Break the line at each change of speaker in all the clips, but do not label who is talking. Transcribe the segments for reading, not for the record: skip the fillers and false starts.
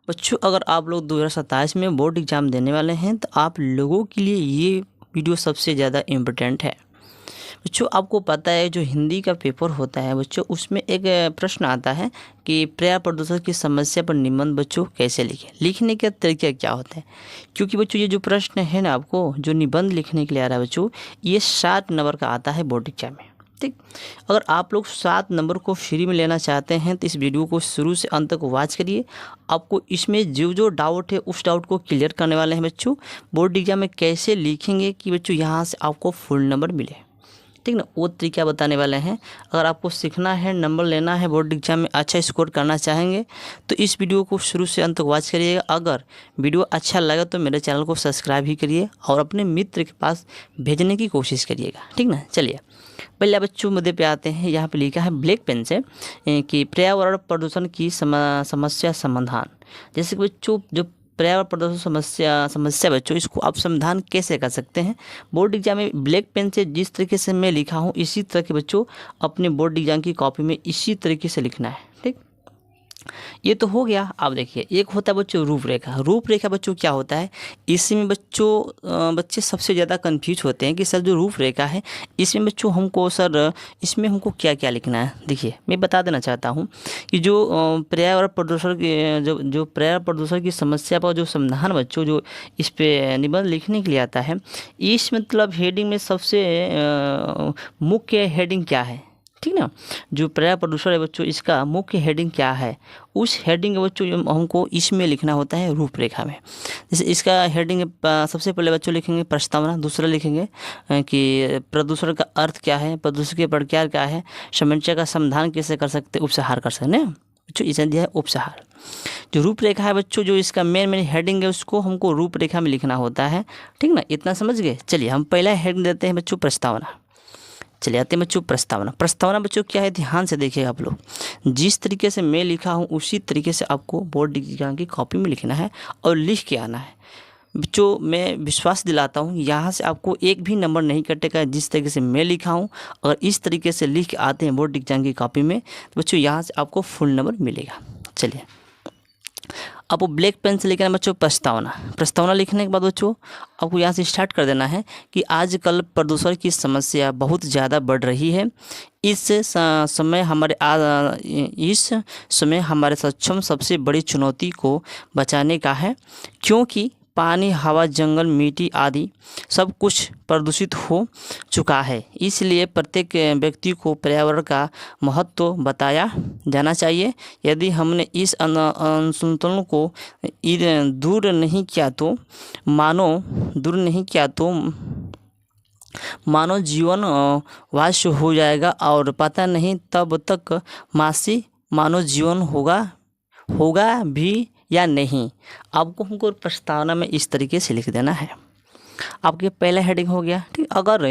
बच्चों अगर आप लोग 2027 में बोर्ड एग्ज़ाम देने वाले हैं तो आप लोगों के लिए ये वीडियो सबसे ज़्यादा इम्पोर्टेंट है। बच्चों आपको पता है जो हिंदी का पेपर होता है बच्चों, उसमें एक प्रश्न आता है कि पर्यावरण प्रदूषण की समस्या पर निबंध बच्चों कैसे लिखें, लिखने का तरीका क्या होता है। क्योंकि बच्चों ये जो प्रश्न है ना, आपको जो निबंध लिखने के लिए आ रहा है बच्चों, ये 7 नंबर का आता है बोर्ड एग्जाम में। ठीक, अगर आप लोग 7 नंबर को फ्री में लेना चाहते हैं तो इस वीडियो को शुरू से अंत तक वॉच करिए। आपको इसमें जो डाउट है उस डाउट को क्लियर करने वाले हैं बच्चों। बोर्ड एग्जाम में कैसे लिखेंगे कि बच्चों यहाँ से आपको फुल नंबर मिले, ठीक ना, वो तरीका बताने वाले हैं। अगर आपको सीखना है, नंबर लेना है, बोर्ड एग्जाम में अच्छा स्कोर करना चाहेंगे तो इस वीडियो को शुरू से अंत तक वॉच करिएगा। अगर वीडियो अच्छा लगा तो मेरे चैनल को सब्सक्राइब भी करिए और अपने मित्र के पास भेजने की कोशिश करिएगा, ठीक ना। चलिए पहले बच्चों मुद्दे पे आते हैं। यहाँ पे लिखा है ब्लैक पेन से कि पर्यावरण प्रदूषण की समस्या समाधान। जैसे कि बच्चों जो पर्यावरण प्रदूषण समस्या बच्चों, इसको आप समाधान कैसे कर सकते हैं। बोर्ड एग्जाम में ब्लैक पेन से जिस तरीके से मैं लिखा हूँ इसी तरह के बच्चों अपने बोर्ड एग्जाम की कॉपी में इसी तरीके से लिखना है। ठीक, ये तो हो गया। अब देखिए एक होता है बच्चों रूपरेखा। रूपरेखा बच्चों क्या होता है, इसमें बच्चों बच्चे सबसे ज़्यादा कंफ्यूज होते हैं कि सर जो रूपरेखा है इसमें बच्चों हमको सर इसमें हमको क्या क्या लिखना है। देखिए मैं बता देना चाहता हूँ कि जो पर्यावरण प्रदूषण की जो पर्यावरण प्रदूषण की समस्या पर जो समाधान बच्चों जो इस पे निबंध लिखने के लिए आता है, इस मतलब हेडिंग में सबसे मुख्य हेडिंग क्या है, ठीक ना। जो पर्यावरण प्रदूषण है बच्चों इसका मुख्य हेडिंग क्या है, उस हेडिंग बच्चों जो हमको इसमें लिखना होता है रूपरेखा में। जैसे इसका हेडिंग सबसे पहले बच्चों लिखेंगे प्रस्तावना, दूसरा लिखेंगे कि प्रदूषण का अर्थ क्या है, प्रदूषण के प्रकार क्या है, समस्या का समाधान कैसे कर सकते, उपसंहार कर सकते हैं बच्चों, इसे दिया है उपसंहार। जो रूपरेखा है बच्चों जो इसका मेन हेडिंग है उसको हमको रूपरेखा में लिखना होता है, ठीक ना। इतना समझ गए। चलिए हम पहला हेडिंग देते हैं बच्चों प्रस्तावना। चलिए आते हैं बच्चों प्रस्तावना। प्रस्तावना बच्चों क्या है, ध्यान से देखिएगा आप लोग। जिस तरीके से मैं लिखा हूँ उसी तरीके से आपको बोर्ड एग्जाम की कॉपी में लिखना है और लिख के आना है बच्चों। मैं विश्वास दिलाता हूँ यहाँ से आपको एक भी नंबर नहीं कटेगा। जिस तरीके से मैं लिखा हूँ अगर इस तरीके से लिख के आते हैं बोर्ड एग्जाम की कॉपी में तो बच्चों यहाँ से आपको फुल नंबर मिलेगा। चलिए अब वो ब्लैक पेन से लिखना है बच्चों प्रस्तावना। प्रस्तावना लिखने के बाद बच्चों आपको यहाँ से स्टार्ट कर देना है कि आजकल प्रदूषण की समस्या बहुत ज़्यादा बढ़ रही है। इस समय हमारे सक्षम सबसे बड़ी चुनौती को बचाने का है, क्योंकि पानी, हवा, जंगल, मिट्टी आदि सब कुछ प्रदूषित हो चुका है। इसलिए प्रत्येक व्यक्ति को पर्यावरण का महत्व बताया जाना चाहिए। यदि हमने इस असंतुलन को दूर नहीं किया तो मानव जीवन वाष्य हो जाएगा और पता नहीं तब तक मानव जीवन होगा भी या नहीं। आपको हमको प्रस्तावना में इस तरीके से लिख देना है। आपके पहला हेडिंग हो गया, ठीक। अगर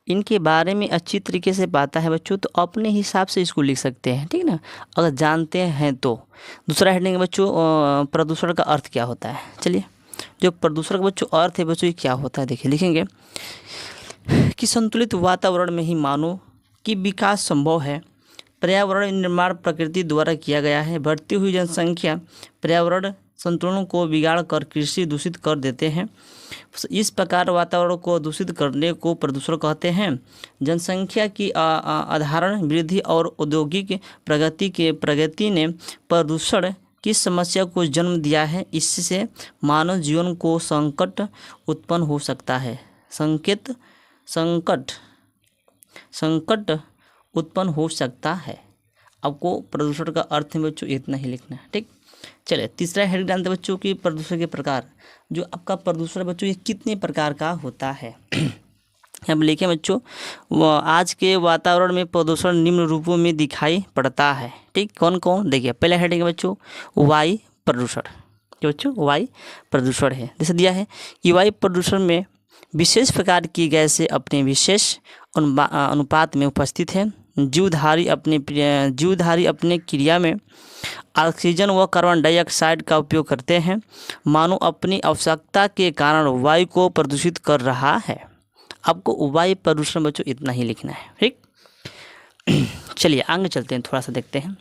इनके बारे में अच्छी तरीके से पता है बच्चों तो अपने हिसाब से इसको लिख सकते हैं, ठीक ना, अगर जानते हैं तो। दूसरा हेडिंग है बच्चों प्रदूषण का अर्थ क्या होता है। चलिए जो प्रदूषण का बच्चों अर्थ है बच्चों ये क्या होता है, देखिए लिखेंगे कि संतुलित वातावरण में ही मानव की विकास संभव है। पर्यावरण निर्माण प्रकृति द्वारा किया गया है। बढ़ती हुई जनसंख्या पर्यावरण संतुलन को बिगाड़ कर कृषि दूषित कर देते हैं। इस प्रकार वातावरण को दूषित करने को प्रदूषण कहते हैं। जनसंख्या की असाधारण वृद्धि और औद्योगिक प्रगति ने प्रदूषण की समस्या को जन्म दिया है। इससे मानव जीवन को संकट उत्पन्न हो सकता है। संकट उत्पन्न हो सकता है। आपको प्रदूषण का अर्थ में बच्चों इतना ही लिखना है, ठीक। चलिए तीसरा हेडिंग डालते बच्चों की प्रदूषण के प्रकार। जो आपका प्रदूषण बच्चों ये कितने प्रकार का होता है। अब लिखे बच्चों आज के वातावरण में प्रदूषण निम्न रूपों में दिखाई पड़ता है, ठीक। कौन कौन, देखिए पहला हेडिंग है बच्चों वायु प्रदूषण। जो बच्चों वायु प्रदूषण है, जैसे दिया है कि वायु प्रदूषण में विशेष प्रकार की गैसें अपने विशेष अनुपात में उपस्थित है। जीवधारी अपने क्रिया में ऑक्सीजन व कार्बन डाइऑक्साइड का उपयोग करते हैं। मानव अपनी आवश्यकता के कारण वायु को प्रदूषित कर रहा है। आपको वायु प्रदूषण बच्चों इतना ही लिखना है, ठीक। चलिए आगे चलते हैं, थोड़ा सा देखते हैं।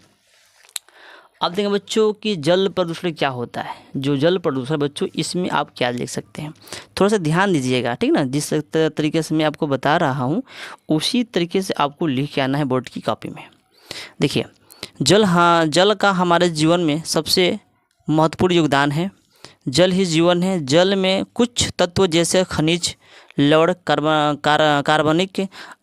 अब देखें बच्चों कि जल प्रदूषण क्या होता है। जो जल प्रदूषण बच्चों, इसमें आप क्या लिख सकते हैं, थोड़ा सा ध्यान दीजिएगा, ठीक ना। जिस तरीके से मैं आपको बता रहा हूँ उसी तरीके से आपको लिख के आना है बोर्ड की कॉपी में। देखिए जल का हमारे जीवन में सबसे महत्वपूर्ण योगदान है। जल ही जीवन है। जल में कुछ तत्व जैसे खनिज, लवण, कार्बनिक,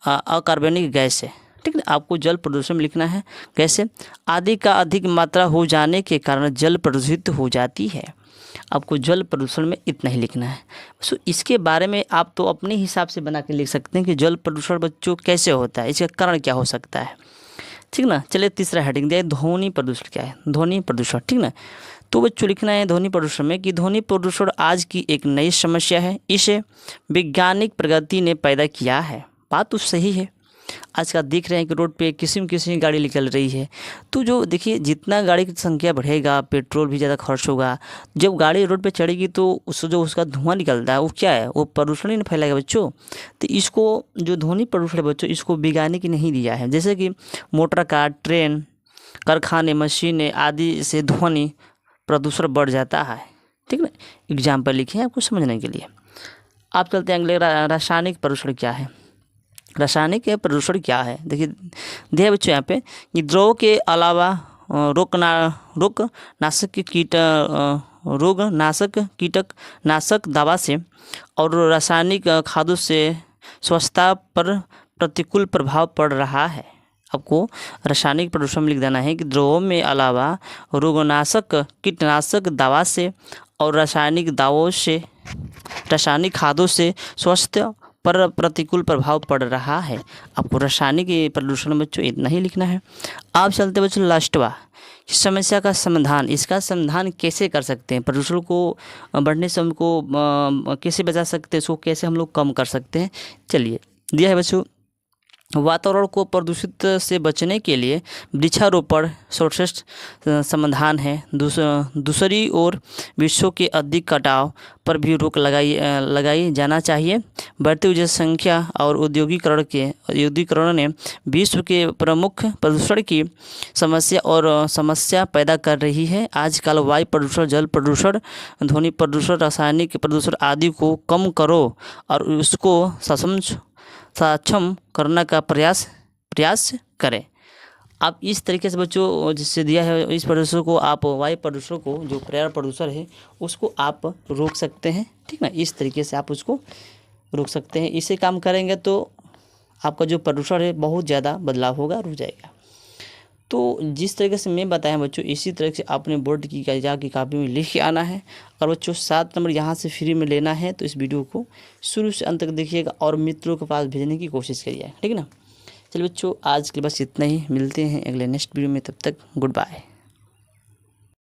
अकार्बनिक गैस है, ठीक है। आपको जल प्रदूषण में लिखना है कैसे, आदि का अधिक मात्रा हो जाने के कारण जल प्रदूषित हो जाती है। आपको जल प्रदूषण में इतना ही लिखना है। सो इसके बारे में आप तो अपने हिसाब से बना के लिख सकते हैं कि जल प्रदूषण बच्चों कैसे होता है, इसका कारण क्या हो सकता है, ठीक ना। चलिए तीसरा हेडिंग दिया है ध्वनि प्रदूषण क्या है, ध्वनि प्रदूषण, ठीक ना। तो बच्चों लिखना है ध्वनि प्रदूषण में कि ध्वनि प्रदूषण आज की एक नई समस्या है, इसे वैज्ञानिक प्रगति ने पैदा किया है। बात तो सही है। आजकल देख रहे हैं कि रोड पे किस्म की गाड़ी निकल रही है। तो जो देखिए जितना गाड़ी की संख्या बढ़ेगा पेट्रोल भी ज़्यादा खर्च होगा। जब गाड़ी रोड पे चढ़ेगी तो उसका धुआं निकलता है वो क्या है, वो प्रदूषण ही नहीं फैलाएगा बच्चों। तो इसको जो ध्वनि प्रदूषण है बच्चों, इसको वैज्ञानिक नहीं दिया है। जैसे कि मोटर कार, ट्रेन, कारखाने, मशीनें आदि से ध्वनि प्रदूषण बढ़ जाता है, ठीक ना। एग्जाम्पल लिखे हैं आपको समझने के लिए। आप चलते हैं अगले, रासायनिक प्रदूषण क्या है। रासायनिक प्रदूषण क्या है, देखिए दिया बच्चों यहाँ पे कि द्रव के अलावा कीटनाशक दवा से और रासायनिक खादों से स्वास्थ्य पर प्रतिकूल प्रभाव पड़ रहा है। आपको रासायनिक प्रदूषण में लिख देना है कि द्रवों में अलावा रोगनाशक, कीटनाशक दवा से और रासायनिक खादों से स्वास्थ्य पर प्रतिकूल प्रभाव पड़ रहा है। आपको रासायनिक प्रदूषण बच्चों इतना ही लिखना है। आप चलते बच्चों लास्टवा, समस्या का समाधान। इसका समाधान कैसे कर सकते हैं, प्रदूषण को बढ़ने से हमको कैसे बचा सकते हैं, इसको कैसे हम लोग कम कर सकते हैं। चलिए दिया है बच्चों, वातावरण को प्रदूषित से बचने के लिए वृक्षारोपण सर्वश्रेष्ठ समाधान है। दूसरी ओर वृक्षों के अधिक कटाव पर भी रोक लगाई जाना चाहिए। बढ़ती हुई जनसंख्या और औद्योगिकरण ने विश्व के प्रमुख प्रदूषण की समस्या पैदा कर रही है। आजकल वायु प्रदूषण, जल प्रदूषण, ध्वनि प्रदूषण, रासायनिक प्रदूषण आदि को कम करो और उसको सक्षम करने का प्रयास करें। आप इस तरीके से बच्चों जिससे दिया है, इस प्रदूषण को आप, वायु प्रदूषण को, जो पर्यावरण प्रदूषण है उसको आप रोक सकते हैं, ठीक ना। इस तरीके से आप उसको रोक सकते हैं। इसे काम करेंगे तो आपका जो प्रदूषण है बहुत ज़्यादा बदलाव होगा, रुक जाएगा। तो जिस तरीके से मैं बताया बच्चों, इसी तरह से आपने बोर्ड की कागज़ात की कॉपी में लिख के आना है। और बच्चों 7 नंबर यहाँ से फ्री में लेना है, तो इस वीडियो को शुरू से अंत तक देखिएगा और मित्रों के पास भेजने की कोशिश करिए, ठीक है ना। चलिए बच्चों आज के बस इतना ही, मिलते हैं अगले नेक्स्ट वीडियो में, तब तक गुड बाय।